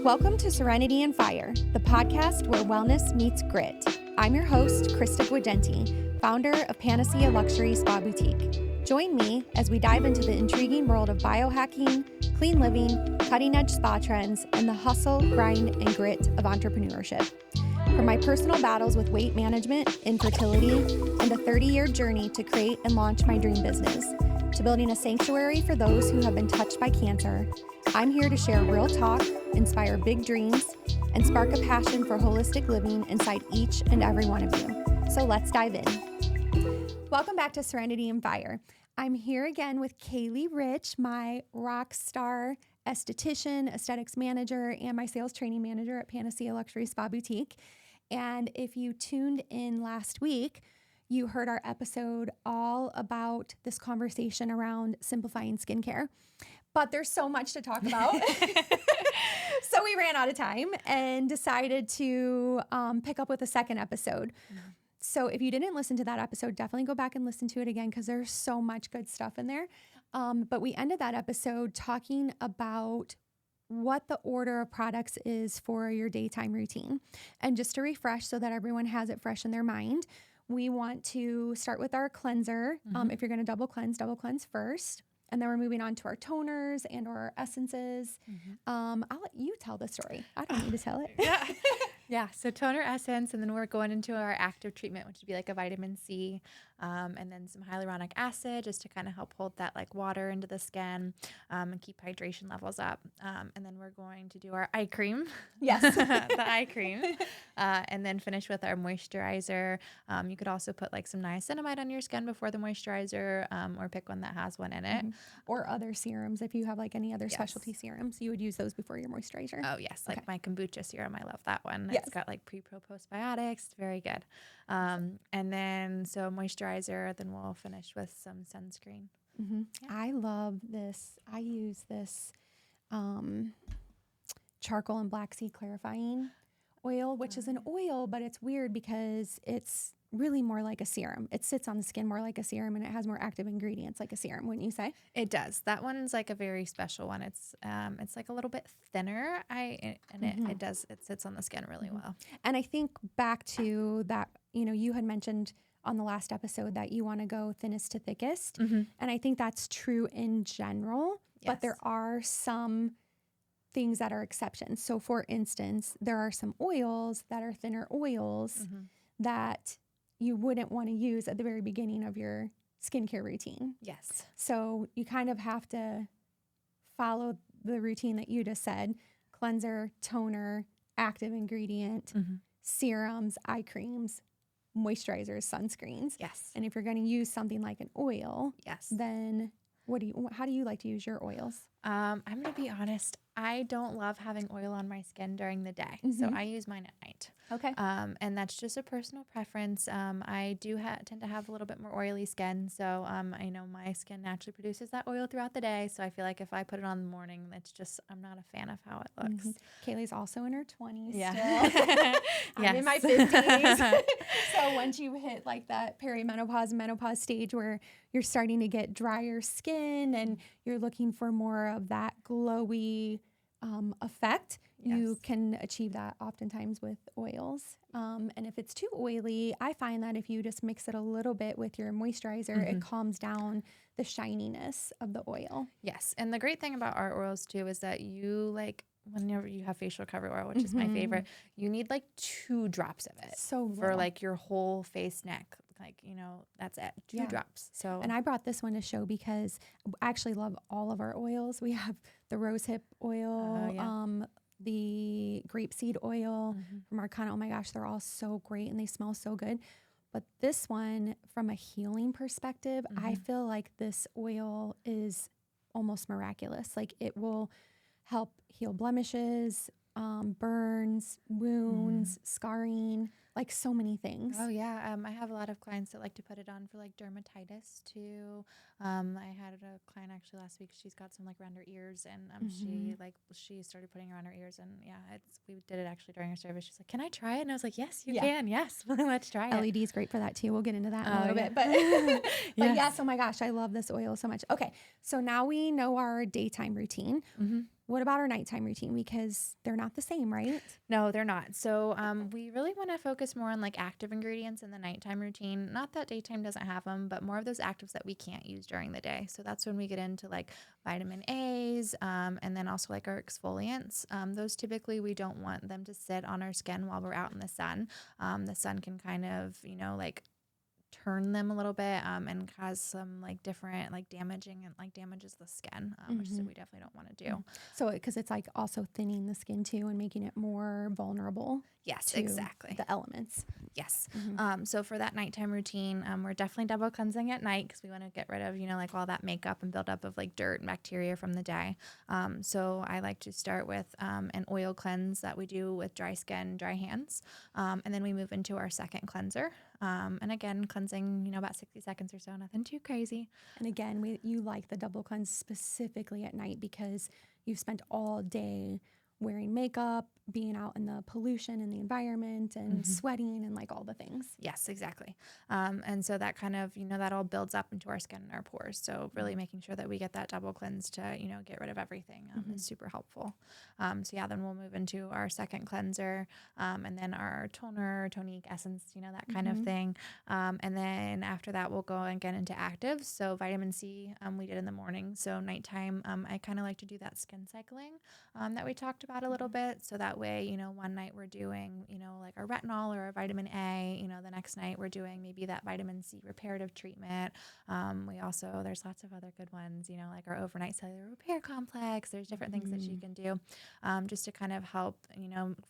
Welcome to Serenity and Fire, the podcast where wellness meets grit. I'm your host, Krista Guagenti, founder of Panacea Luxury Spa Boutique. Join me as we dive into the intriguing world of biohacking, clean living, cutting-edge spa trends, and the hustle, grind, and grit of entrepreneurship. From my personal battles with weight management, infertility, and a 30-year journey to create and launch my dream business, to building a sanctuary for those who have been touched by cancer, I'm here to share real talk, inspire big dreams, and spark a passion for holistic living inside each and every one of you. So let's dive in. Welcome back to Serenity and Fire. I'm here again with Kaylee Rich, my rock star esthetician, aesthetics manager, and my sales training manager at Panacea Luxury Spa Boutique. And if you tuned in last week, you heard our episode all about this conversation around simplifying skincare. But there's so much to talk about. So we ran out of time and decided to pick up with a second episode. Mm-hmm. So if you didn't listen to that episode, definitely go back and listen to it again because there's so much good stuff in there. But we ended that episode talking about what the order of products is for your daytime routine. And just to refresh so that everyone has it fresh in their mind, we want to start with our cleanser. Mm-hmm. If you're going to double cleanse first. And then we're moving on to our toners and our essences. Mm-hmm. I'll let you tell the story. I don't need to tell it. Yeah. So toner, essence, and then we're going into our active treatment, which would be like a vitamin C, and then some hyaluronic acid just to kind of help hold that like water into the skin and keep hydration levels up. And then we're going to do our eye cream. Yes. The eye cream. And then finish with our moisturizer. You could also put like some niacinamide on your skin before the moisturizer, or pick one that has one in it. Mm-hmm. Or other serums. If you have like any other specialty serums, you would use those before your moisturizer. Oh, yes. Okay. Like my kombucha serum. I love that one. Yes. It's got like pre-pro postbiotics. It's very good. And then so moisturizer, then we'll finish with some sunscreen. Mm-hmm. Yeah. I love this. I use this charcoal and black seed clarifying oil, which is an oil, but it's weird because it's really more like a serum. It sits on the skin more like a serum and it has more active ingredients like a serum, wouldn't you say? It does. That one's like a very special one. It's like a little bit thinner. It sits on the skin really well. And I think back to that, you had mentioned on the last episode that you want to go thinnest to thickest. Mm-hmm. And I think that's true in general, but there are some things that are exceptions. So for instance, there are some oils that are thinner oils that you wouldn't want to use at the very beginning of your skincare routine. Yes. So you kind of have to follow the routine that you just said: cleanser, toner, active ingredient, serums, eye creams, moisturizers, sunscreens. Yes. And if you're going to use something like an oil, then how do you like to use your oils? I'm going to be honest. I don't love having oil on my skin during the day. Mm-hmm. So I use mine at night. Okay. And that's just a personal preference. I do tend to have a little bit more oily skin. So I know my skin naturally produces that oil throughout the day. So I feel like if I put it on in the morning, I'm not a fan of how it looks. Mm-hmm. Kaylee's also in her 20s still. I'm in my 50s. So once you hit like that perimenopause, menopause stage where you're starting to get drier skin and you're looking for more of that glowy effect, you can achieve that oftentimes with oils. And if it's too oily, I find that if you just mix it a little bit with your moisturizer, it calms down the shininess of the oil. Yes. And the great thing about our oils too is that whenever you have facial recovery oil, which is my favorite, you need like 2 drops of it for like your whole face, neck. That's it. 2 drops. So, and I brought this one to show because I actually love all of our oils. We have the rosehip oil, the grapeseed oil from Arcana. Oh my gosh, they're all so great and they smell so good. But this one, from a healing perspective, I feel like this oil is almost miraculous. Like it will help heal blemishes, burns, wounds, scarring. like so many things. Oh yeah. I have a lot of clients that like to put it on for like dermatitis too. I had a client actually last week. She's got some like around her ears, and she started putting it around her ears, and we did it actually during her service. She's like, "Can I try it?" And I was like, "Yes, you can. Yes, let's try it." LED is great for that too. We'll get into that in a little bit, but yes. Oh my gosh, I love this oil so much. Okay, so now we know our daytime routine. What about our nighttime routine? Because they're not the same, right? No, they're not. So we really want to focus more on like active ingredients in the nighttime routine. Not that daytime doesn't have them, but more of those actives that we can't use during the day. So that's when we get into like vitamin A's, and then also like our exfoliants. Those typically we don't want them to sit on our skin while we're out in the sun. The sun can kind of, like turn them a little bit and cause some like different like damaging and like damages the skin, which is we definitely don't want to do. So because it's like also thinning the skin too and making it more vulnerable. Yes, exactly. The elements. Yes. So for that nighttime routine, we're definitely double cleansing at night because we want to get rid of, like all that makeup and buildup of like dirt and bacteria from the day. So I like to start with an oil cleanse that we do with dry skin, dry hands. And then we move into our second cleanser. And again, cleansing, about 60 seconds or so, nothing too crazy. And again, you like the double cleanse specifically at night because you've spent all day wearing makeup, being out in the pollution in the environment and sweating and like all the things. Yes, exactly. And so that kind of, that all builds up into our skin and our pores. So really making sure that we get that double cleanse to, get rid of everything is super helpful. Then we'll move into our second cleanser, and then our toner, tonique, essence, that kind of thing. And then after that, we'll go and get into actives. So vitamin C, we did in the morning. So nighttime, I kind of like to do that skin cycling that we talked about a little bit. So that way, one night we're doing, like our retinol or our vitamin A, the next night we're doing maybe that vitamin C reparative treatment. There's lots of other good ones, like our overnight cellular repair complex. There's different things that you can do just to kind of help,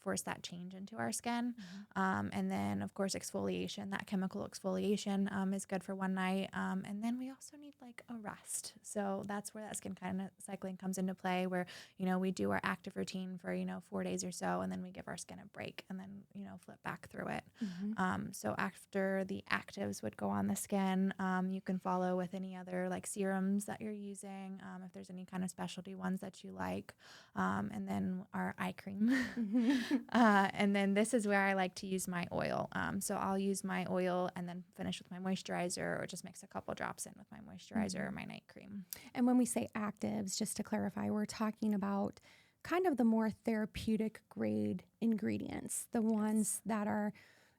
force that change into our skin. And then of course, exfoliation, that chemical exfoliation is good for one night. And then we also need like a rest. So that's where that skin kind of cycling comes into play where, we do our active routine for, 4 days or so, and then we give our skin a break and then, flip back through it. So after the actives would go on the skin, you can follow with any other like serums that you're using, if there's any kind of specialty ones that you like, and then our eye cream. And then this is where I like to use my oil. So I'll use my oil and then finish with my moisturizer or just mix a couple drops in with my moisturizer or my night cream. And when we say actives, just to clarify, we're talking about kind of the more therapeutic grade ingredients, the ones that are,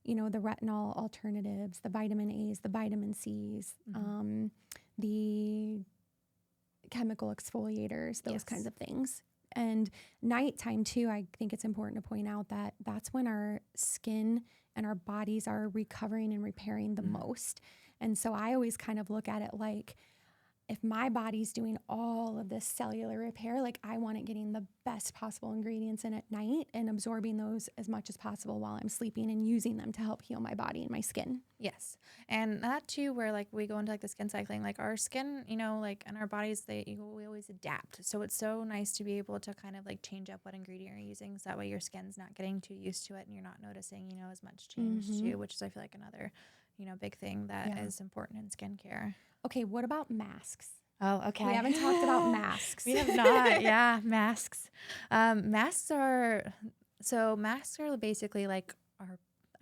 the retinol alternatives, the vitamin A's, the vitamin C's, the chemical exfoliators, those kinds of things. And nighttime too, I think it's important to point out that that's when our skin and our bodies are recovering and repairing the most. And so I always kind of look at it like, if my body's doing all of this cellular repair, like I want it getting the best possible ingredients in at night and absorbing those as much as possible while I'm sleeping and using them to help heal my body and my skin. Yes. And that too, where like we go into like the skin cycling, like our skin, like and our bodies, we always adapt. So it's so nice to be able to kind of like change up what ingredient you're using. So that way your skin's not getting too used to it and you're not noticing, as much change too, which is I feel like another, big thing that is important in skincare. Okay, what about masks? Oh, okay. We haven't talked about masks. We have not. Yeah, masks. Masks are basically like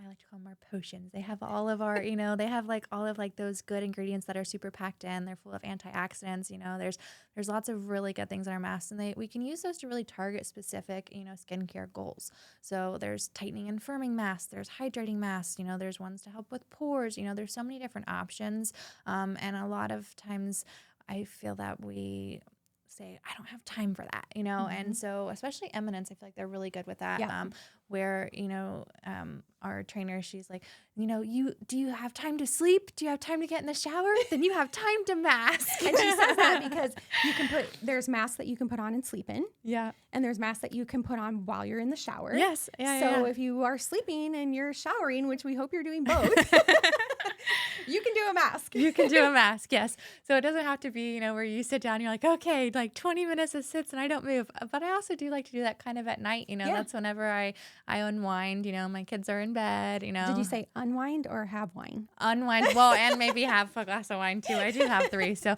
I like to call them our potions. They have all of our, they have like all of like those good ingredients that are super packed in. They're full of antioxidants. There's lots of really good things in our masks, and we can use those to really target specific, skincare goals. So there's tightening and firming masks. There's hydrating masks. There's ones to help with pores. There's so many different options. And a lot of times I feel that we say, I don't have time for that, and so especially Eminence, I feel like they're really good with that. Yeah. Where, our trainer, she's like, do you have time to sleep? Do you have time to get in the shower? Then you have time to mask. And she says that because there's masks that you can put on and sleep in. Yeah. And there's masks that you can put on while you're in the shower. Yes. Yeah. So if you are sleeping and you're showering, which we hope you're doing both, You can do a mask. You can do a mask, yes. So it doesn't have to be, where you sit down, you're like, okay, like 20 minutes of sits and I don't move. But I also do like to do that kind of at night, that's whenever I unwind, my kids are in bed, Did you say unwind or have wine? Unwind, well, and maybe have a glass of wine too. I do have 3, so.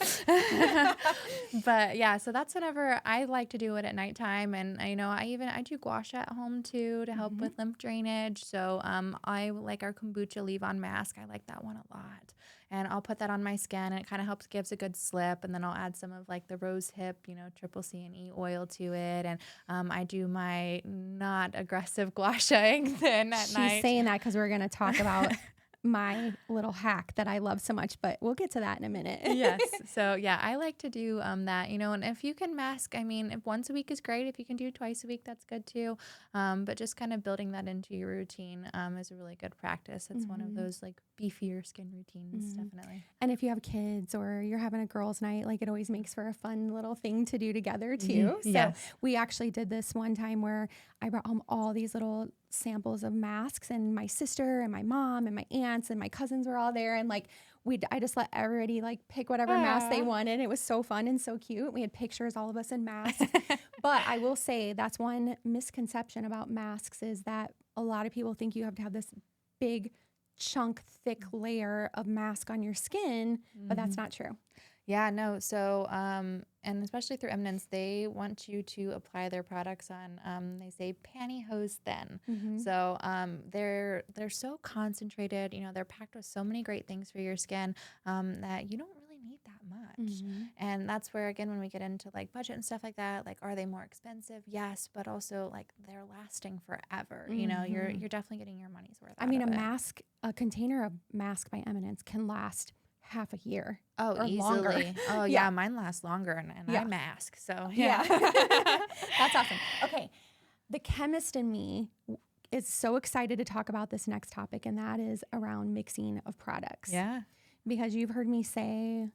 But yeah, so that's whenever I like to do it at nighttime. And I do gua sha at home too to help with lymph drainage. So I like our kombucha leave-on mask. I like that one a lot. And I'll put that on my skin and it kind of gives a good slip. And then I'll add some of like the rose hip, triple C and E oil to it. And I do my not aggressive gua sha-ing then at night. She's saying that because we're going to talk about my little hack that I love so much, but we'll get to that in a minute. Yes. So yeah, I like to do that, and if you can mask, if once a week is great. If you can do twice a week, that's good too. But just kind of building that into your routine is a really good practice. It's one of those like beefier skin routines, definitely. And if you have kids or you're having a girls' night, like it always makes for a fun little thing to do together too. So we actually did this one time where I brought home all these little samples of masks, and my sister and my mom and my aunts and my cousins were all there, and like I just let everybody like pick whatever mask they wanted. It was so fun and so cute. We had pictures, all of us in masks. But I will say that's one misconception about masks is that a lot of people think you have to have this big chunk thick layer of mask on your skin, but that's not true. Yeah, no. So, and especially through Eminence, they want you to apply their products on, they say pantyhose thin. So, they're so concentrated, they're packed with so many great things for your skin, that you don't really need that much. And that's where, again, when we get into like budget and stuff like that, like, are they more expensive? Yes, but also like they're lasting forever. You're definitely getting your money's worth. I mean, a container of mask by Eminence can last half a year. Oh, or easily. Longer. Oh, yeah. Mine lasts longer, and I mask. So, yeah. That's awesome. Okay. The chemist in me is so excited to talk about this next topic, and that is around mixing of products. Yeah. Because you've heard me say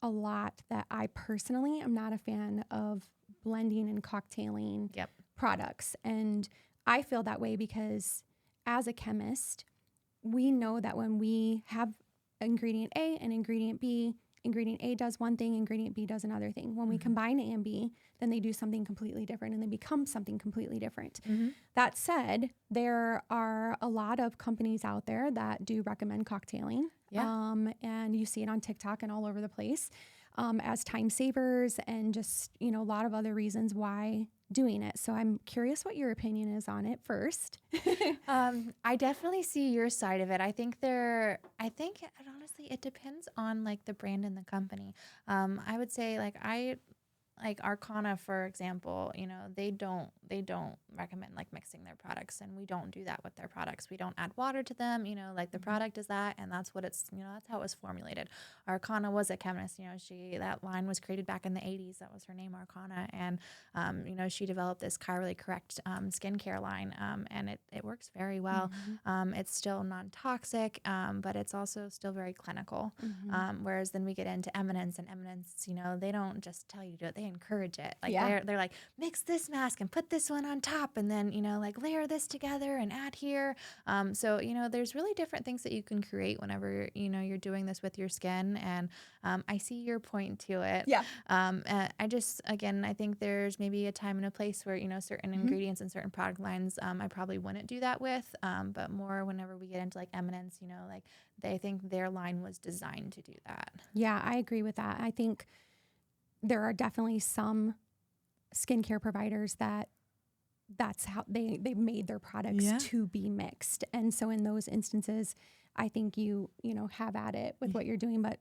a lot that I personally am not a fan of blending and cocktailing products. And I feel that way because as a chemist, we know that when we have ingredient A and ingredient B, ingredient A does one thing, ingredient B does another thing. When we combine A and B, then they do something completely different and they become something completely different. That said, there are a lot of companies out there that do recommend cocktailing. And you see it on TikTok and all over the place as time savers and just, a lot of other reasons why doing it. So I'm curious what your opinion is on it first. I definitely see your side of it. I think honestly, it depends on like the brand and the company. I would say like Arcana, for example, they don't recommend like mixing their products, and we don't do that with their products. We don't add water to them, like the product is that, and that's what it's, that's how it was formulated. Arcana was a chemist, that line was created back in the 80s. That was her name, Arcana. And, she developed this chirally correct skincare line, and it works very well. It's still non-toxic, but it's also still very clinical. Whereas then we get into Eminence, and Eminence, they don't just tell you to do it. They encourage it. Like they're like, mix this mask and put this one on top, and then like layer this together and add here. So there's really different things that you can create whenever you're doing this with your skin, and I see your point to it. I think there's maybe a time and a place where certain ingredients and certain product lines I probably wouldn't do that with, but more whenever we get into like Eminence, like they think their line was designed to do that. Yeah, I agree with that. I think there are definitely some skincare providers that's how they made their products to be mixed. And so in those instances, I think you have at it with what you're doing. But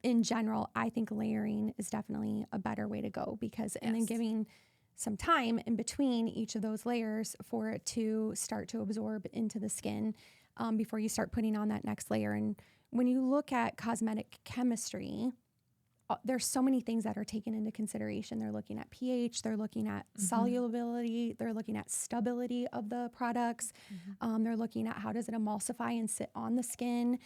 in general, I think layering is definitely a better way to go because, and then giving some time in between each of those layers for it to start to absorb into the skin before you start putting on that next layer. And when you look at cosmetic chemistry, there's so many things that are taken into consideration. They're looking at pH, they're looking at solubility, they're looking at stability of the products. They're looking at how does it emulsify and sit on the skin.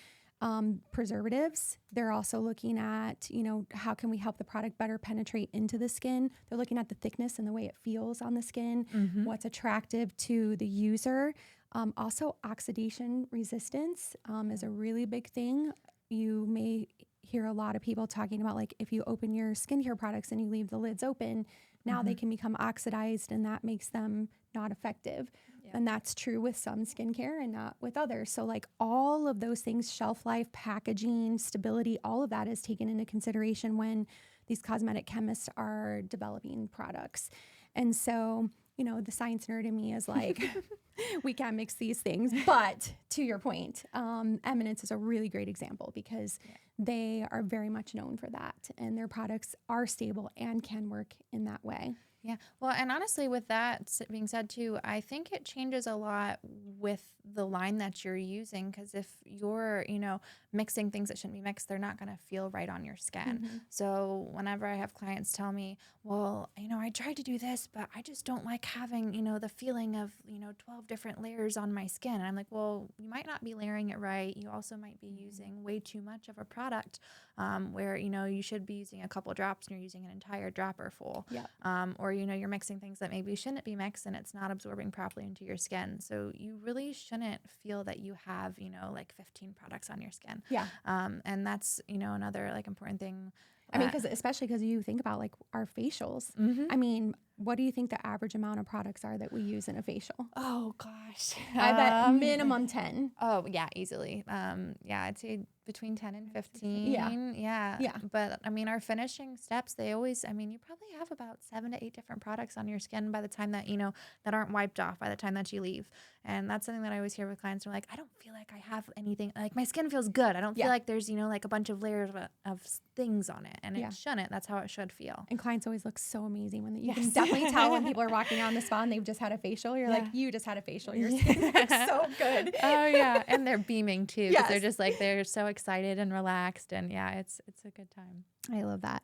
Preservatives, they're also looking at, how can we help the product better penetrate into the skin? They're looking at the thickness and the way it feels on the skin, what's attractive to the user. Also, oxidation resistance is a really big thing. You may hear a lot of people talking about like if you open your skincare products and you leave the lids open, now they can become oxidized and that makes them not effective. Yep. And that's true with some skincare and not with others. So like all of those things, shelf life, packaging, stability, all of that is taken into consideration when these cosmetic chemists are developing products. And so, you know, the science nerd in me is like, we can't mix these things. But to your point, Eminence is a really great example because they are very much known for that. And their products are stable and can work in that way. Yeah. Well, and honestly, with that being said too, I think it changes a lot with the line that you're using. Because if you're, you know, mixing things that shouldn't be mixed, they're not going to feel right on your skin. So whenever I have clients tell me, well, you know, I tried to do this, but I just don't like having, you know, the feeling of, you know, 12 different layers on my skin. And I'm like, well, you might not be layering it right. You also might be using way too much of a product where, you know, you should be using a couple drops and you're using an entire dropper full. Or, you know, you're mixing things that maybe shouldn't be mixed and it's not absorbing properly into your skin. So you really shouldn't feel that you have, you know, like 15 products on your skin. And that's, you know, another like important thing. I mean, especially because you think about like our facials. I mean, what do you think the average amount of products are that we use in a facial? Oh gosh. I bet minimum 10. Oh yeah, easily. Yeah, I'd say between 10 and 15. Yeah. But I mean, our finishing steps, they always, I mean, you probably have about 7 to 8 different products on your skin by the time that, you know, that aren't wiped off by the time that you leave. And that's something that I always hear with clients. They're like, I don't feel like I have anything, like my skin feels good. I don't feel like there's, you know, like a bunch of layers of things on it. And it shouldn't. That's how it should feel. And clients always look so amazing when you can definitely tell when people are walking around the spa and they've just had a facial. You're like, you just had a facial. Your skin looks so good. Oh yeah. And they're beaming too. Because they're just like, they're so excited and relaxed. And yeah, it's a good time. I love that.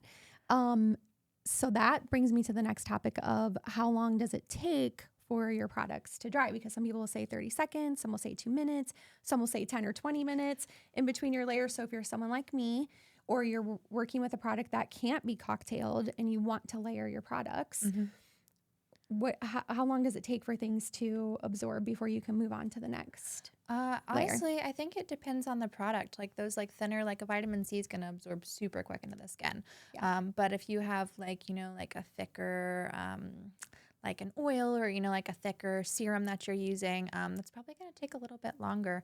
So that brings me to the next topic of how long does it take for your products to dry? Because some people will say 30 seconds, some will say 2 minutes, some will say 10 or 20 minutes in between your layers. So if you're someone like me, or you're working with a product that can't be cocktailed and you want to layer your products, how long does it take for things to absorb before you can move on to the next honestly, I think it depends on the product. Like those like thinner, like a vitamin C is going to absorb super quick into the skin. But if you have like, you know, like a thicker, like an oil or, you know, like a thicker serum that you're using, that's probably going to take a little bit longer.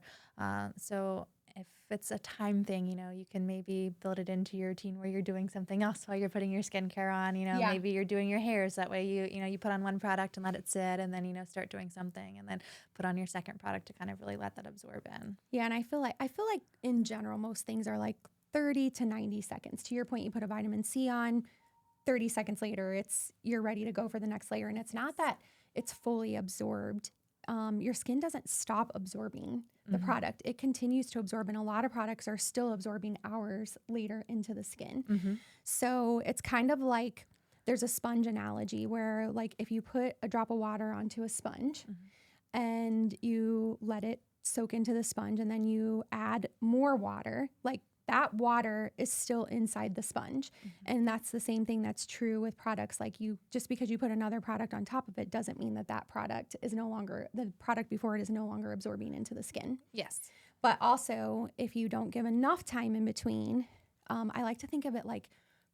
So if it's a time thing, you know, you can maybe build it into your routine where you're doing something else while you're putting your skincare on, you know, maybe you're doing your hairs. That way you know, you put on one product and let it sit and then, you know, start doing something and then put on your second product to kind of really let that absorb in. Yeah. And I feel like in general, most things are like 30 to 90 seconds. To your point, you put a vitamin C on, 30 seconds later, you're ready to go for the next layer. And it's not that it's fully absorbed. Your skin doesn't stop absorbing the product. It continues to absorb, and a lot of products are still absorbing hours later into the skin. So it's kind of like there's a sponge analogy where like if you put a drop of water onto a sponge and you let it soak into the sponge and then you add more water, like that water is still inside the sponge. And that's the same thing that's true with products. Like just because you put another product on top of it doesn't mean that product is the product before it is no longer absorbing into the skin. Yes. But also if you don't give enough time in between, I like to think of it like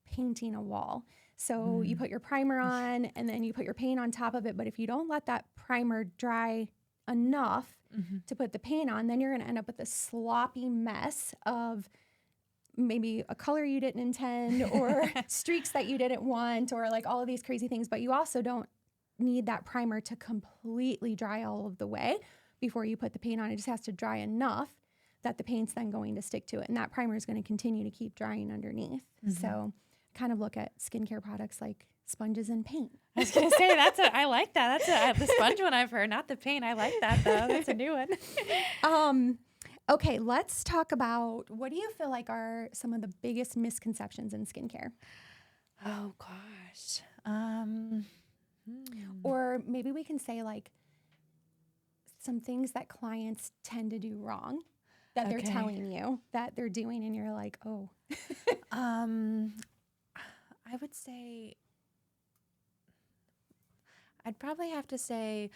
painting a wall. So you put your primer on and then you put your paint on top of it. But if you don't let that primer dry enough to put the paint on, then you're going to end up with a sloppy mess of maybe a color you didn't intend or streaks that you didn't want or like all of these crazy things. But you also don't need that primer to completely dry all of the way before you put the paint on. It just has to dry enough that the paint's then going to stick to it. And that primer is going to continue to keep drying underneath. So kind of look at skincare products like sponges and paint. I was going to say, I like that. That's the sponge one I've heard, not the paint. I like that though. That's a new one. Okay, let's talk about what do you feel like are some of the biggest misconceptions in skincare? Oh gosh. Or maybe we can say like some things that clients tend to do wrong that they're telling you that they're doing and you're like, oh. I would say I'd probably have to say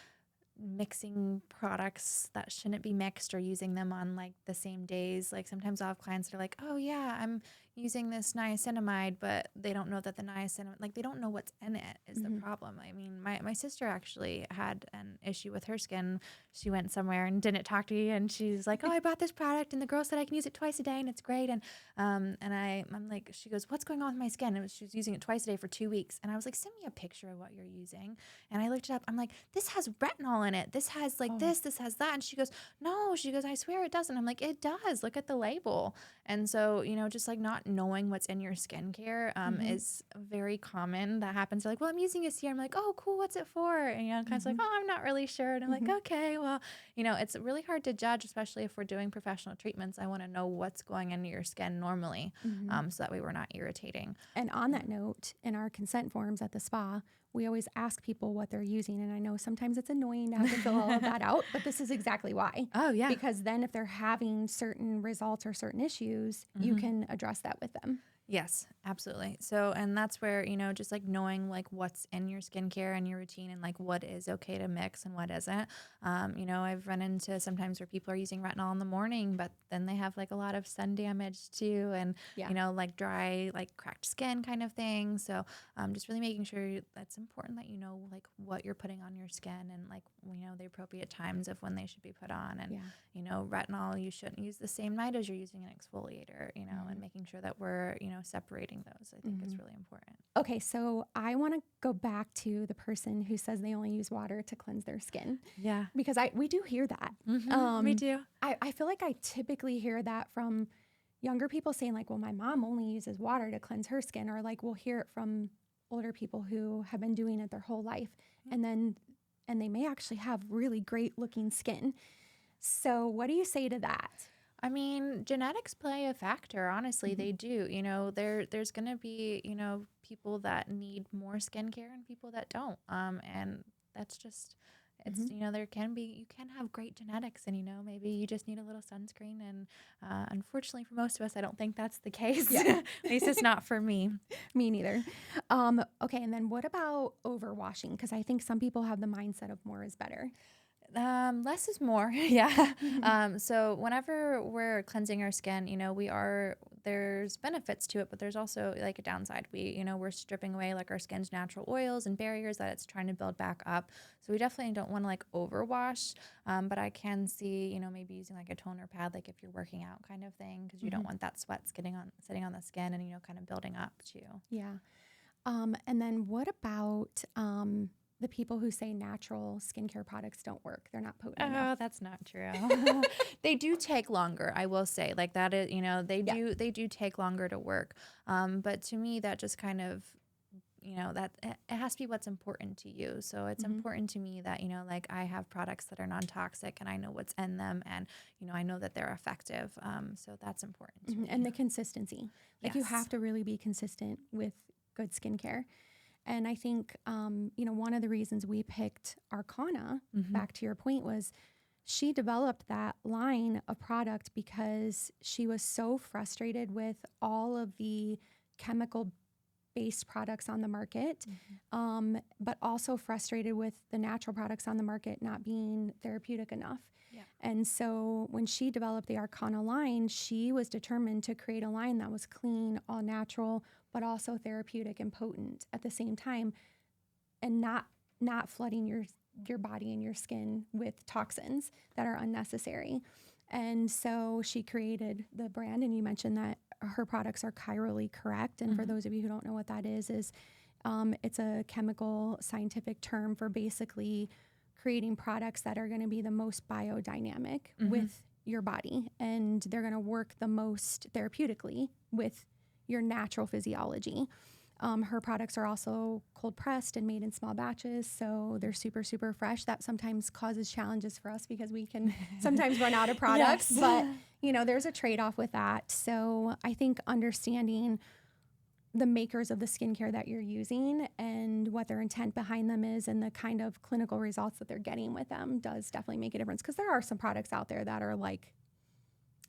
mixing products that shouldn't be mixed or using them on like the same days. Like sometimes I'll have clients that are like, oh yeah, I'm using this niacinamide, but they don't know that the niacinamide, like they don't know what's in it is the problem. I mean, my sister actually had an issue with her skin. She went somewhere and didn't talk to you, and she's like, oh, I bought this product and the girl said I can use it twice a day and it's great. And I'm like, she goes, what's going on with my skin? And she was using it twice a day for 2 weeks. And I was like, send me a picture of what you're using. And I looked it up. I'm like, this has retinol in it. This has like this has that. And she goes, no, I swear it doesn't. I'm like, it does. Look at the label. And so, just like not knowing what's in your skincare is very common. That happens. They're like, well, I'm using this here. I'm like, oh, cool. What's it for? And, kind of like, oh, I'm not really sure. And I'm like, okay, well, it's really hard to judge, especially if we're doing professional treatments. I want to know what's going into your skin normally, so that way we're not irritating. And on that note, in our consent forms at the spa, we always ask people what they're using. And I know sometimes it's annoying to have to fill all of that out, but this is exactly why. Oh, yeah. Because then if they're having certain results or certain issues, you can address that with them. Yes, absolutely. So, and that's where, just like knowing like what's in your skincare and your routine and like what is okay to mix and what isn't. I've run into sometimes where people are using retinol in the morning, but then they have like a lot of sun damage too. And, like dry, like cracked skin kind of thing. So, just really making sure that's important that like what you're putting on your skin and like, the appropriate times of when they should be put on. And, retinol, you shouldn't use the same night as you're using an exfoliator, and making sure that we're, separating those, I think is really important. Okay, so I want to go back to the person who says they only use water to cleanse their skin. Yeah. Because we do hear that. We do. I feel like I typically hear that from younger people saying like, well, my mom only uses water to cleanse her skin, or like we'll hear it from older people who have been doing it their whole life. And they may actually have really great looking skin. So what do you say to that? I mean, genetics play a factor. Honestly, they do. There's going to be, people that need more skincare and people that don't. And that's just, it's, you can have great genetics and, maybe you just need a little sunscreen. And unfortunately for most of us, I don't think that's the case. Yeah. At least it's not for me. Me neither. Okay. And then what about overwashing? Because I think some people have the mindset of more is better. Less is more. Yeah. So whenever we're cleansing our skin, there's benefits to it, but there's also like a downside. We're stripping away like our skin's natural oils and barriers that it's trying to build back up. So we definitely don't want to like overwash. But I can see, maybe using like a toner pad, like if you're working out kind of thing, because you don't want that sweat sitting on the skin and, kind of building up too. Yeah. And then what about, the people who say natural skincare products don't work? They're not potent enough. That's not true. They do take longer, I will say. Like that is, they do take longer to work. But to me, that just kind of, that it has to be what's important to you. So it's important to me that, like I have products that are non-toxic and I know what's in them and, I know that they're effective. So that's important to me. And the consistency. Like you have to really be consistent with good skincare. And I think, one of the reasons we picked Arcana, back to your point, was she developed that line of product because she was so frustrated with all of the chemical-based products on the market, but also frustrated with the natural products on the market not being therapeutic enough. Yeah. And so when she developed the Arcana line, she was determined to create a line that was clean, all natural, but also therapeutic and potent at the same time, and not flooding your body and your skin with toxins that are unnecessary. And so she created the brand, and you mentioned that her products are chirally correct. And for those of you who don't know what that is it's a chemical scientific term for basically creating products that are going to be the most biodynamic with your body, and they're going to work the most therapeutically with your natural physiology. Her products are also cold pressed and made in small batches, so they're super, super fresh. That sometimes causes challenges for us because we can sometimes run out of products, but there's a trade-off with that. So I think understanding the makers of the skincare that you're using and what their intent behind them is and the kind of clinical results that they're getting with them does definitely make a difference, because there are some products out there that are like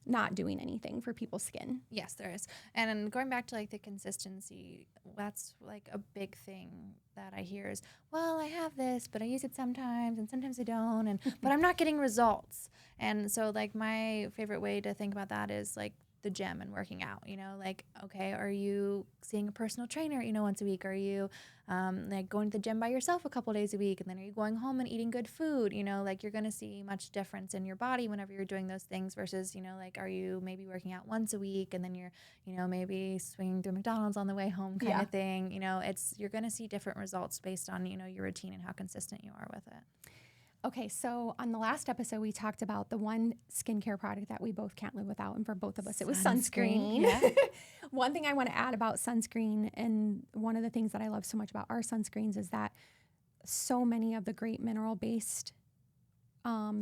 not doing anything for people's skin. Yes, there is. And then going back to like the consistency, that's like a big thing that I hear is, well, I have this, but I use it sometimes and sometimes I don't, and but I'm not getting results. And so like my favorite way to think about that is like the gym and working out, like, okay, are you seeing a personal trainer, once a week? Are you like going to the gym by yourself a couple days a week? And then are you going home and eating good food? Like you're going to see much difference in your body whenever you're doing those things versus, like, are you maybe working out once a week and then you're, maybe swinging through McDonald's on the way home kind of thing. You're going to see different results based on, your routine and how consistent you are with it. Okay, so on the last episode, we talked about the one skincare product that we both can't live without, and for both of us, it was sunscreen. Yeah. One thing I want to add about sunscreen, and one of the things that I love so much about our sunscreens is that so many of the great mineral-based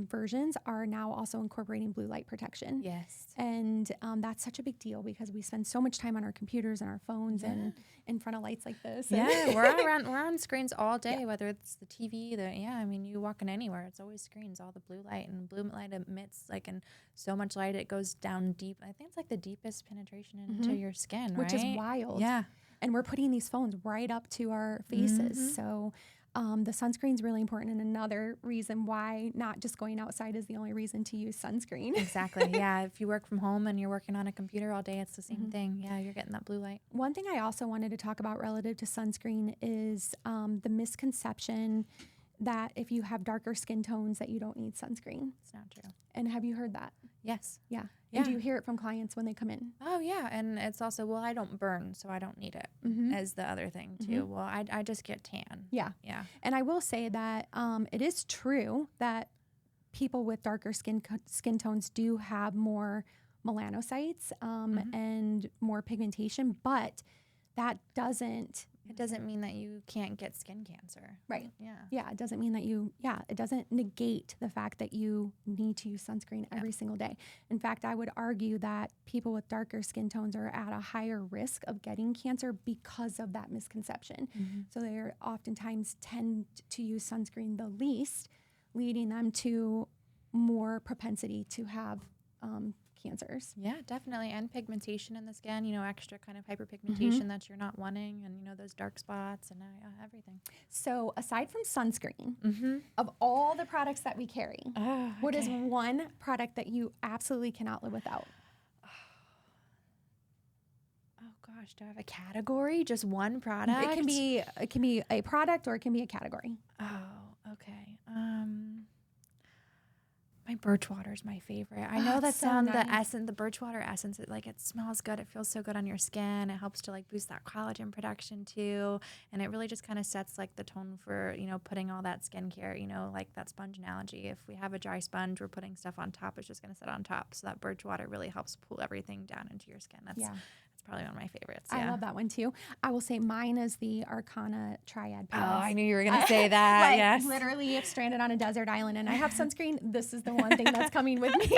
versions are now also incorporating blue light protection. Yes. And that's such a big deal because we spend so much time on our computers and our phones and in front of lights like this. Yeah, we're on screens all day, whether it's the TV, you walk in anywhere, it's always screens, all the blue light, and blue light emits like in so much light, it goes down deep. I think it's like the deepest penetration into your skin, which is wild. Yeah. And we're putting these phones right up to our faces. So the sunscreen is really important, and another reason why not just going outside is the only reason to use sunscreen. Exactly. Yeah. If you work from home and you're working on a computer all day, it's the same thing. Yeah, you're getting that blue light. One thing I also wanted to talk about relative to sunscreen is the misconception that if you have darker skin tones that you don't need sunscreen. It's not true. And have you heard that? Yes. Yeah. Yeah. And do you hear it from clients when they come in? Oh, yeah. And it's also, well, I don't burn, so I don't need it, as the other thing, too. Well, I just get tan. Yeah. Yeah. And I will say that it is true that people with darker skin tones do have more melanocytes and more pigmentation, but that doesn't... It doesn't mean that you can't get skin cancer. Right. Yeah. Yeah. It doesn't mean that it doesn't negate the fact that you need to use sunscreen every single day. In fact, I would argue that people with darker skin tones are at a higher risk of getting cancer because of that misconception. So they oftentimes tend to use sunscreen the least, leading them to more propensity to have cancers. Yeah, definitely. And pigmentation in the skin, extra kind of hyperpigmentation that you're not wanting, and, those dark spots and everything. So aside from sunscreen, of all the products that we carry, what is one product that you absolutely cannot live without? Oh gosh, do I have a category? Just one product? It can be a product or it can be a category. Oh, okay. My birch water is my favorite. I know that so sounds nice. the birch water essence. It smells good. It feels so good on your skin. It helps to boost that collagen production too, and it really just kind of sets the tone for putting all that skincare. Like that sponge analogy. If we have a dry sponge, we're putting stuff on top. It's just going to sit on top. So that birch water really helps pull everything down into your skin. That's probably one of my favorites. Yeah. I love that one too. I will say mine is the Arcana Triad Oh, Palettes. I knew you were going to say that. Yes. Literally, if stranded on a desert island and I have sunscreen, this is the one thing that's coming with me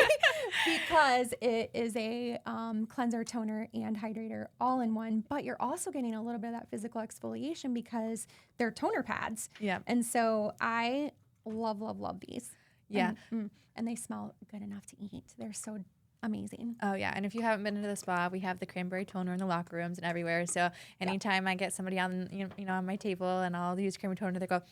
because it is a cleanser, toner, and hydrator all in one. But you're also getting a little bit of that physical exfoliation because they're toner pads. Yeah. And so I love these. Yeah. And they smell good enough to eat. They're so amazing. Oh, yeah. And if you haven't been to the spa, we have the cranberry toner in the locker rooms and everywhere. So anytime I get somebody on, on my table and I'll use cranberry toner, they go,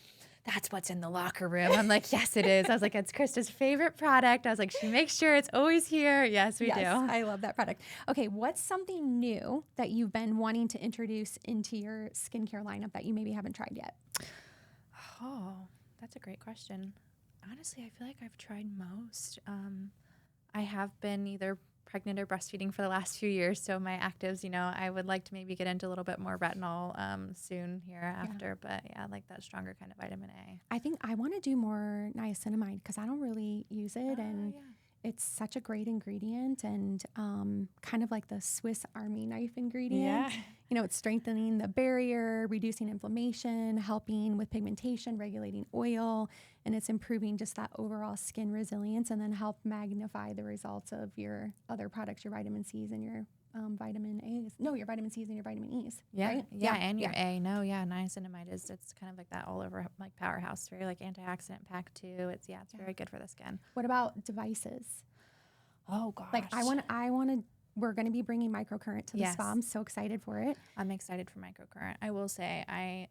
that's what's in the locker room. I'm like, yes, it is. I was like, it's Krista's favorite product. I was like, she makes sure it's always here. Yes, we do. I love that product. Okay, what's something new that you've been wanting to introduce into your skincare lineup that you maybe haven't tried yet? Oh, that's a great question. Honestly, I feel like I've tried most. I have been either pregnant or breastfeeding for the last few years, so my actives, I would like to maybe get into a little bit more retinol soon hereafter, but I like that stronger kind of vitamin A. I think I want to do more niacinamide because I don't really use it, and it's such a great ingredient and kind of like the Swiss Army knife ingredient. Yeah. It's strengthening the barrier, reducing inflammation, helping with pigmentation, regulating oil, and it's improving just that overall skin resilience and then help magnify the results of your other products, your vitamin C's and your vitamin A's. No, your vitamin C's and your vitamin E's. Yeah. Right? Yeah. And your A. No, yeah. Niacinamide it's kind of like that all over powerhouse, very antioxidant pack too. It's very good for the skin. What about devices? Oh gosh. Like I want to, we're going to be bringing microcurrent to the Yes. spa. I'm so excited for it. I'm excited for microcurrent. I will say I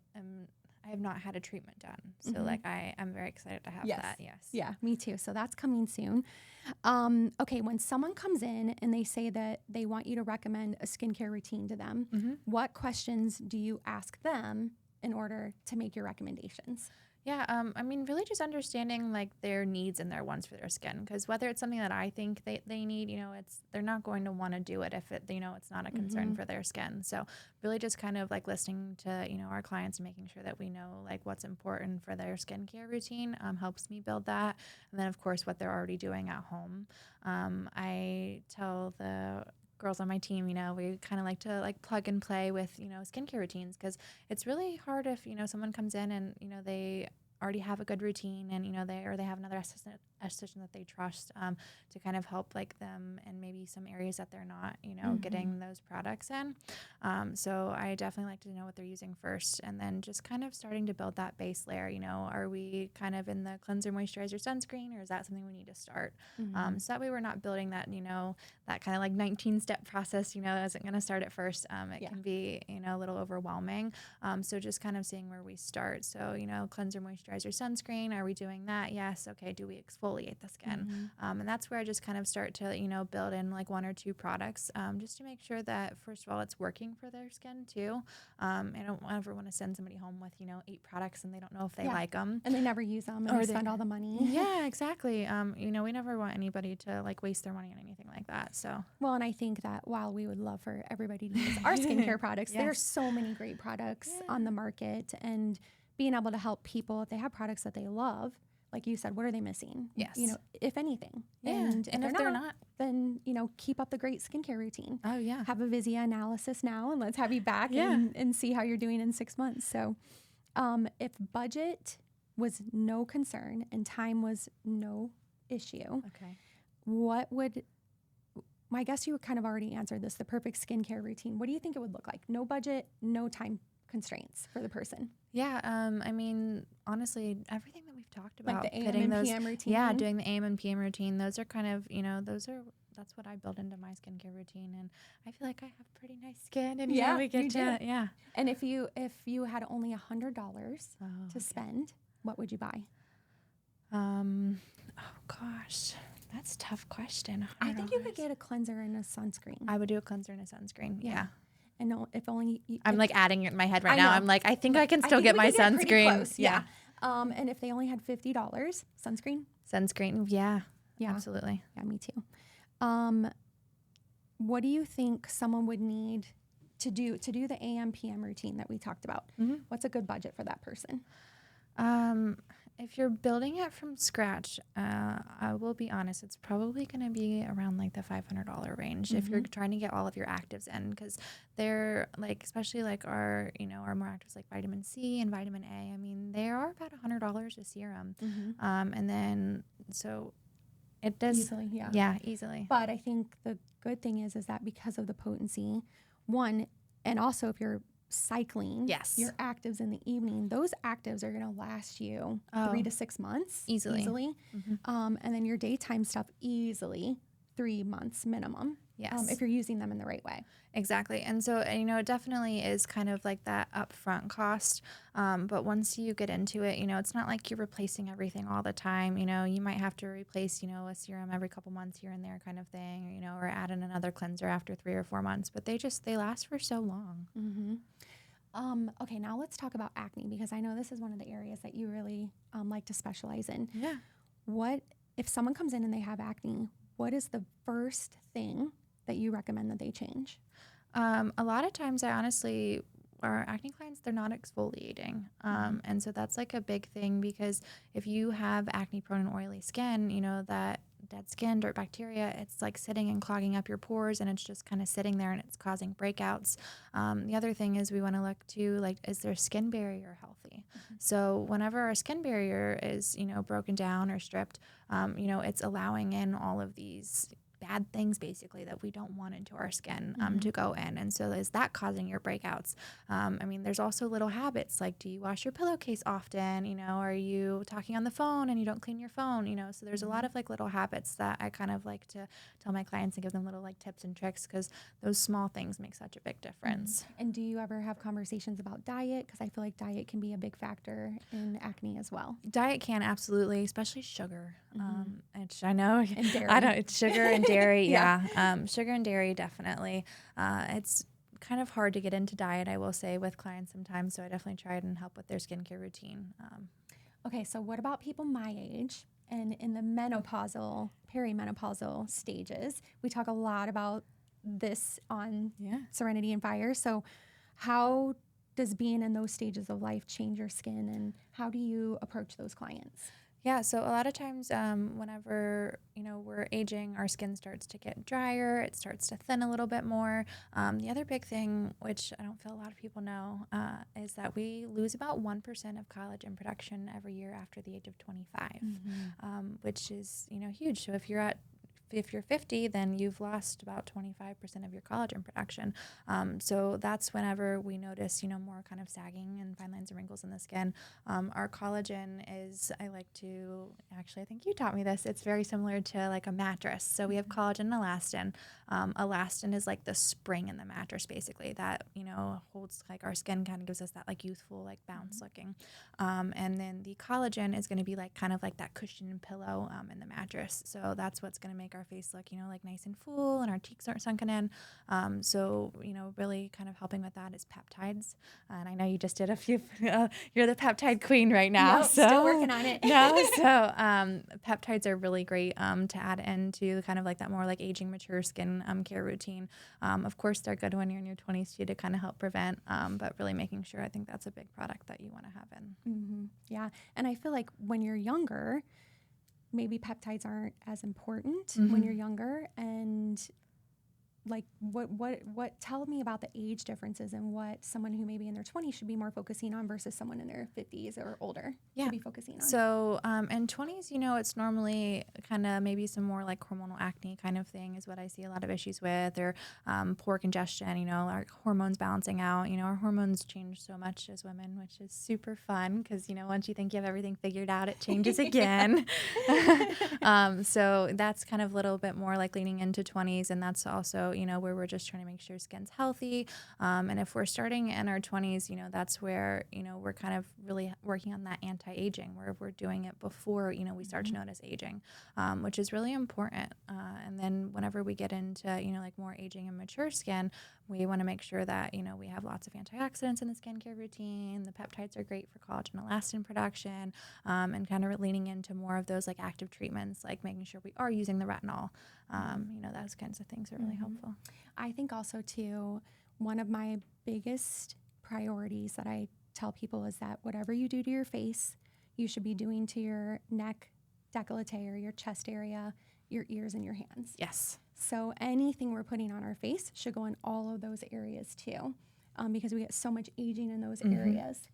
have not had a treatment done. So Mhm. like I'm very excited to have that. Yes. Yeah, me too. So that's coming soon. Okay, when someone comes in and they say that they want you to recommend a skincare routine to them, Mm-hmm. what questions do you ask them in order to make your recommendations? Yeah, I mean, really just understanding like their needs and their wants for their skin, because whether it's something that I think they need, they're not going to want to do it if it's not a concern for their skin. So really just kind of like listening to, our clients and making sure that we know like what's important for their skincare routine helps me build that. And then of course what they're already doing at home. I tell the girls on my team, we kind of like to like plug and play with, skincare routines, because it's really hard if, someone comes in and, they already have a good routine and, they have another esthetician that they trust to kind of help like them and maybe some areas that they're not, getting those products in. So I definitely like to know what they're using first, and then just kind of starting to build that base layer. Are we kind of in the cleanser, moisturizer, sunscreen, or is that something we need to start? So that way we're not building that, that kind of like 19-step process, isn't going to start at first. It can be, a little overwhelming. So just kind of seeing where we start. So, cleanser, moisturizer, sunscreen, are we doing that? Yes. Okay. Do we exfoliate the skin? And that's where I just kind of start to, build in like one or two products just to make sure that, first of all, it's working for their skin too. I don't ever want to send somebody home with, 8 products and they don't know if they like them. And they never use them and they spend all the money. Yeah, exactly. We never want anybody to like waste their money on anything like that. So, well, and I think that while we would love for everybody to use our skincare products, there are so many great products on the market, and being able to help people if they have products that they love, like you said, what are they missing? Yes. If anything. Yeah. And if they're not, then, keep up the great skincare routine. Oh, yeah. Have a Visia analysis now, and let's have you back and see how you're doing in 6 months. So if budget was no concern and time was no issue, what would, I guess you kind of already answered this, the perfect skincare routine, what do you think it would look like? No budget, no time constraints for the person. Yeah. I mean, honestly, everything that we've talked about, like the AM and PM routine. Yeah, doing the AM and PM routine. Those are kind of, that's what I build into my skincare routine, and I feel like I have pretty nice skin, and we get to. And if you had only $100 to spend, what would you buy? Oh gosh, that's a tough question. I think you could get a cleanser and a sunscreen. I would do a cleanser and a sunscreen. Yeah. And if only I'm like adding it in my head right now. I'm like, I think I can still get my sunscreen. Yeah. And if they only had $50, sunscreen. Sunscreen. Yeah. Absolutely. Yeah, me too. What do you think someone would need to do the AM PM routine that we talked about? What's a good budget for that person? If you're building it from scratch, I will be honest, it's probably going to be around like the $500 range if you're trying to get all of your actives in, because they're like, especially like our more actives like vitamin C and vitamin A. I mean, they are about $100 a serum. And then, so it does easily, easily. But I think the good thing is that because of the potency, one, and also if you're cycling your actives in the evening, those actives are going to last you 3 to 6 months easily. And then your daytime stuff easily 3 months minimum. Yes. If you're using them in the right way. Exactly. And so, it definitely is kind of like that upfront cost. But once you get into it, it's not like you're replacing everything all the time. You might have to replace, a serum every couple months here and there kind of thing, or add in another cleanser after 3 or 4 months. But they last for so long. Okay, now let's talk about acne, because I know this is one of the areas that you really like to specialize in. Yeah. What if someone comes in and they have acne? What is the first thing that you recommend that they change? A lot of times, our acne clients, they're not exfoliating. And so that's like a big thing, because if you have acne prone and oily skin, that dead skin, dirt bacteria, it's like sitting and clogging up your pores, and it's just kind of sitting there and it's causing breakouts. The other thing is we want to look to, like, is their skin barrier healthy? So whenever our skin barrier is, broken down or stripped, it's allowing in all of these bad things basically that we don't want into our skin to go in. And so is that causing your breakouts? I mean, there's also little habits like, do you wash your pillowcase often? You know, are you talking on the phone and you don't clean your phone? You know, so there's a lot of like little habits that I kind of like to tell my clients and give them little like tips and tricks, because those small things make such a big difference. And do you ever have conversations about diet? Because I feel like diet can be a big factor in acne as well. Diet can, absolutely, especially sugar. I know, And dairy. it's sugar and dairy. Sugar and dairy, definitely. It's kind of hard to get into diet, I will say, with clients sometimes. So I definitely try and help with their skincare routine. Okay, so what about people my age and in the menopausal, perimenopausal stages? We talk a lot about this on Serenity and Fire. So how does being in those stages of life change your skin, and how do you approach those clients? Yeah, so a lot of times whenever, you know, we're aging, our skin starts to get drier, it starts to thin a little bit more. The other big thing, which I don't feel a lot of people know, is that we lose about 1% of collagen production every year after the age of 25, which is, you know, huge. So if you're 50, then you've lost about 25% of your collagen production. So that's whenever we notice, you know, more kind of sagging and fine lines and wrinkles in the skin. Our collagen is, I think you taught me this. It's very similar to like a mattress. So we have collagen and elastin. Elastin is like the spring in the mattress, basically, that, you know, holds like our skin, kind of gives us that like youthful, like bounce looking. And then the collagen is going to be like kind of like that cushion and pillow in the mattress. So that's what's going to make our face look, you know, like nice and full, and our cheeks aren't sunken in. So, you know, really kind of helping with that is peptides. And I know you just did a few, you're the peptide queen right now. Yep, so still working on it. Peptides are really great to add into kind of like that more like aging mature skin care routine. Of course, they're good when you're in your 20s too, to kind of help prevent, but really making sure, I think that's a big product that you want to have in. Yeah. And I feel like when you're younger, maybe peptides aren't as important when you're younger. And like what tell me about the age differences and what someone who may be in their 20s should be more focusing on versus someone in their 50s or older should be focusing on. So in 20s, you know, it's normally kind of maybe some more like hormonal acne kind of thing is what I see a lot of issues with, or poor congestion, you know, our hormones balancing out. You know, our hormones change so much as women, which is super fun because, you know, once you think you have everything figured out, it changes again. So that's kind of a little bit more like leaning into 20s, and that's also, you know, where we're just trying to make sure skin's healthy. And if we're starting in our 20s, you know, that's where, you know, we're kind of really working on that anti-aging, where we're doing it before, you know, we start to notice aging, which is really important. And then whenever we get into, you know, like more aging and mature skin, we want to make sure that, you know, we have lots of antioxidants in the skincare routine. The peptides are great for collagen and elastin production, and kind of leaning into more of those like active treatments, like making sure we are using the retinol. You know, those kinds of things are really helpful. I think also too, one of my biggest priorities that I tell people is that whatever you do to your face, you should be doing to your neck, décolleté, or your chest area, your ears, and your hands. Yes. So anything we're putting on our face should go in all of those areas too, because we get so much aging in those areas.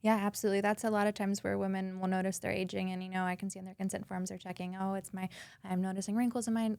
Yeah, absolutely. That's a lot of times where women will notice they're aging, and, you know, I can see in their consent forms they're checking, I'm noticing wrinkles in my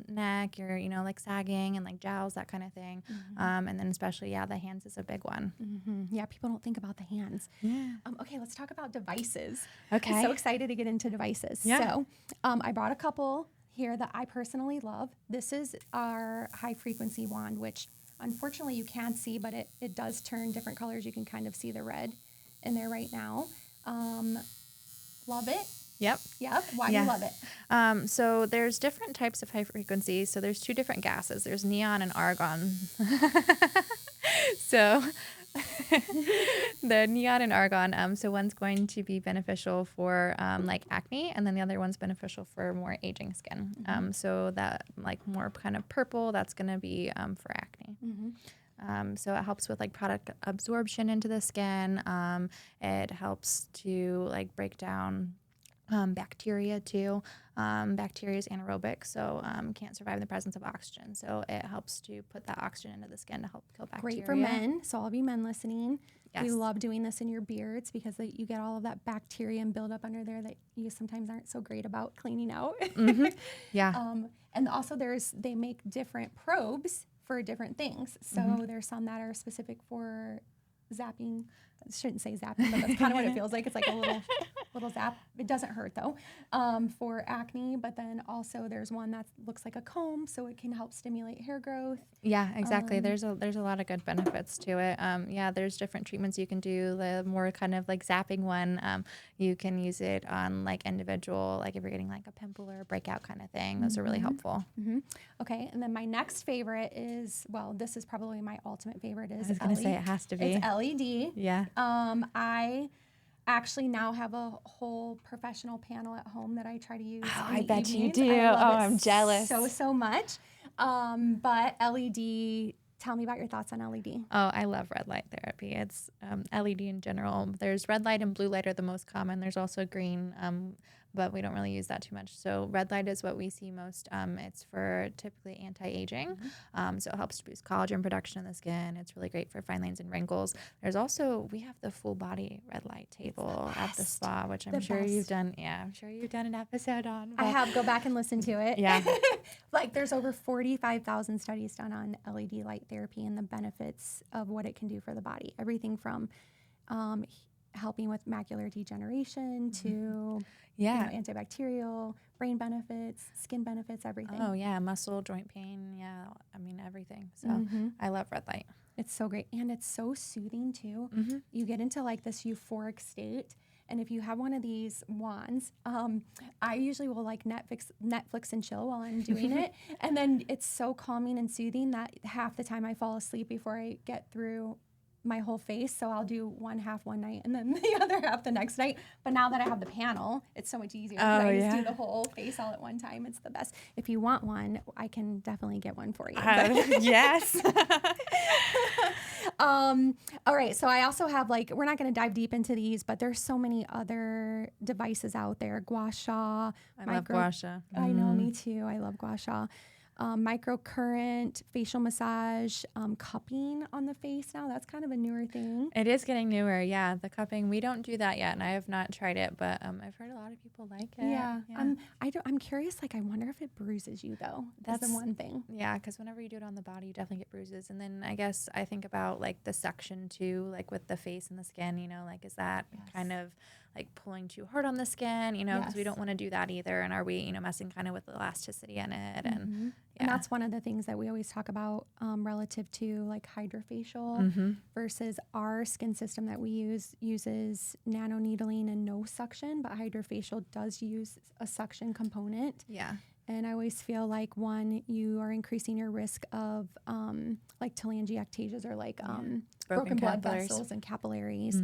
neck, or, you know, like sagging and like jowls, that kind of thing. And then especially, the hands is a big one. Yeah, people don't think about the hands. Yeah. Okay, let's talk about devices. Okay. I'm so excited to get into devices. Yeah. So I brought a couple here that I personally love. This is our high frequency wand, which unfortunately you can't see, but it does turn different colors. You can kind of see the red in there right now. Love it. Yep. Why do you love it? So there's different types of high frequency. So there's two different gases. There's neon and argon. So the neon and argon. So one's going to be beneficial for like acne, and then the other one's beneficial for more aging skin. So that like more kind of purple, that's going to be for acne. So it helps with like product absorption into the skin. It helps to like break down bacteria too. Bacteria is anaerobic, so can't survive in the presence of oxygen. So it helps to put that oxygen into the skin to help kill bacteria. Great for men. So all of you men listening, Yes. we love doing this in your beards because you get all of that bacteria and buildup under there that you sometimes aren't so great about cleaning out. Yeah. And also they make different probes for different things. So there's some that are specific for zapping. I shouldn't say zapping, but that's kind of what it feels like. It's like a little zap. It doesn't hurt though, for acne. But then also there's one that looks like a comb, so it can help stimulate hair growth. Yeah, exactly. There's a lot of good benefits to it. Yeah, there's different treatments you can do. The more kind of like zapping one, you can use it on like individual, like if you're getting like a pimple or a breakout kind of thing. Those are really helpful. Okay, and then my next favorite is, well, this is probably my ultimate favorite, is I was going to say it has to be. It's LED. Yeah. I actually now have a whole professional panel at home that I try to use. Oh, in I the bet you evenings. do. I love it I'm jealous. so much. But LED, tell me about your thoughts on LED. Oh, I love red light therapy. It's LED in general. There's red light and blue light are the most common. There's also green, but we don't really use that too much. So red light is what we see most. It's for typically anti-aging. So it helps to boost collagen production in the skin. It's really great for fine lines and wrinkles. There's also, we have the full body red light table at the spa, which I'm sure you've done. Yeah, I'm sure you've done an episode on. I have. Go back and listen to it. Yeah. Like there's over 45,000 studies done on LED light therapy and the benefits of what it can do for the body. Everything from helping with macular degeneration to antibacterial, brain benefits, skin benefits, everything. Oh, yeah, muscle, joint pain. Yeah, I mean, everything. So I love red light. It's so great. And it's so soothing, too. You get into, like, this euphoric state. And if you have one of these wands, I usually will, like, Netflix and chill while I'm doing it. And then it's so calming and soothing that half the time I fall asleep before I get through my whole face. So I'll do one half one night and then the other half the next night. But now that I have the panel, it's so much easier. I just do the whole face all at one time. It's the best. If you want one, I can definitely get one for you. Yes. All right. So I also have, like, we're not going to dive deep into these, but there's so many other devices out there. Gua sha. I love gua sha. I know, me too. I love gua sha. Microcurrent, facial massage, cupping on the face now. That's kind of a newer thing. It is getting newer, yeah. The cupping, we don't do that yet, and I have not tried it, but I've heard a lot of people like it. Yeah. I'm curious. Like, I wonder if it bruises you though. That's the one thing. Yeah, because whenever you do it on the body, you definitely get bruises. And then I guess I think about like the suction too, like with the face and the skin. You know, like is that kind of like pulling too hard on the skin, you know, because we don't want to do that either. And are we, you know, messing kind of with the elasticity in it? And and that's one of the things that we always talk about relative to like hydrofacial versus our skin system that we uses nano needling and no suction, but hydrofacial does use a suction component. Yeah. And I always feel like, one, you are increasing your risk of like telangiectasias or like broken blood vessels and capillaries.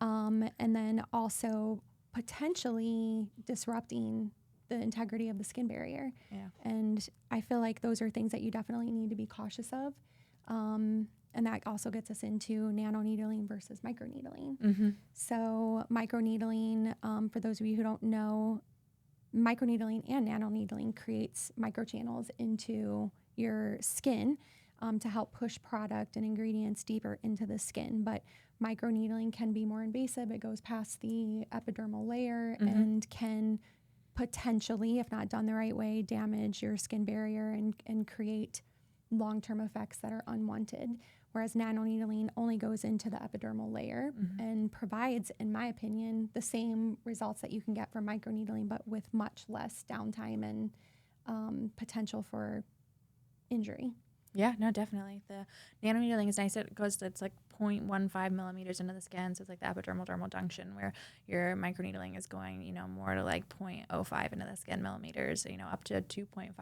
And then also potentially disrupting the integrity of the skin barrier. Yeah. And I feel like those are things that you definitely need to be cautious of. And that also gets us into nano needling versus micro needling. So micro needling, for those of you who don't know, microneedling and nano needling creates microchannels into your skin to help push product and ingredients deeper into the skin. But microneedling can be more invasive. It goes past the epidermal layer and can potentially, if not done the right way, damage your skin barrier and create long-term effects that are unwanted. Whereas nanoneedling only goes into the epidermal layer and provides, in my opinion, the same results that you can get from microneedling, but with much less downtime and potential for injury. Yeah, no, definitely. The nanoneedling is nice. It's like 0.15 millimeters into the skin. So it's like the epidermal dermal junction where your microneedling is going, you know, more to like 0.05 into the skin millimeters, you know, up to 2.5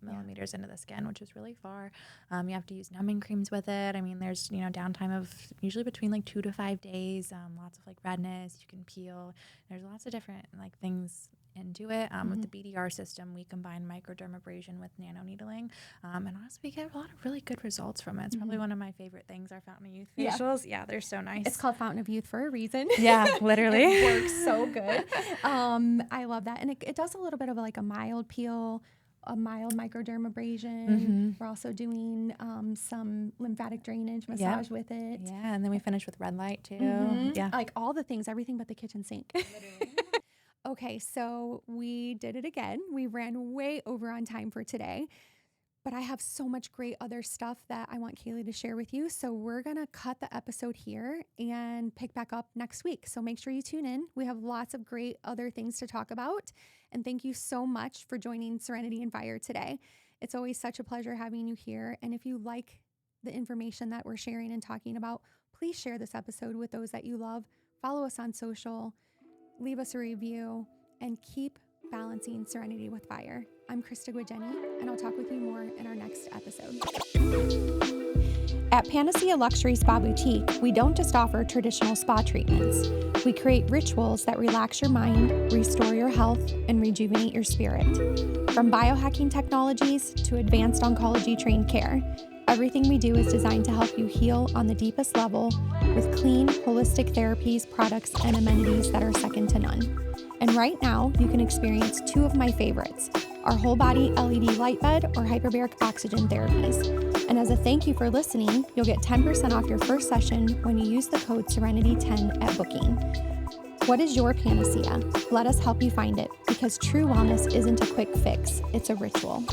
millimeters into the skin, which is really far. You have to use numbing creams with it. I mean, there's, you know, downtime of usually between like 2 to 5 days, lots of like redness, you can peel. There's lots of different like things into it. With the BDR system, we combine microdermabrasion with nanoneedling. And honestly, we get a lot of really good results from it. It's probably one of my favorite things, our Fountain of Youth facials. Yeah, they're so nice. It's called Fountain of Youth for a reason. Yeah, literally. It works so good. I love that. And it does a little bit of like a mild peel, a mild microdermabrasion. We're also doing some lymphatic drainage massage with it. Yeah, and then we finish with red light too. Yeah. Like all the things, everything but the kitchen sink. Okay, so we did it again. We ran way over on time for today, but I have so much great other stuff that I want Kaylee to share with you. So we're going to cut the episode here and pick back up next week. So make sure you tune in. We have lots of great other things to talk about. And thank you so much for joining Serenity and Fire today. It's always such a pleasure having you here. And if you like the information that we're sharing and talking about, please share this episode with those that you love. Follow us on social, leave us a review, and keep balancing Serenity with Fire. I'm Krista Guagenti, and I'll talk with you more in our next episode. At Panacea Luxury Spa Boutique, we don't just offer traditional spa treatments. We create rituals that relax your mind, restore your health, and rejuvenate your spirit. From biohacking technologies to advanced oncology-trained care, everything we do is designed to help you heal on the deepest level with clean, holistic therapies, products, and amenities that are second to none. And right now, you can experience two of my favorites, our whole body LED light bed or hyperbaric oxygen therapies. And as a thank you for listening, you'll get 10% off your first session when you use the code Serenity10 at booking. What is your panacea? Let us help you find it, because true wellness isn't a quick fix, it's a ritual.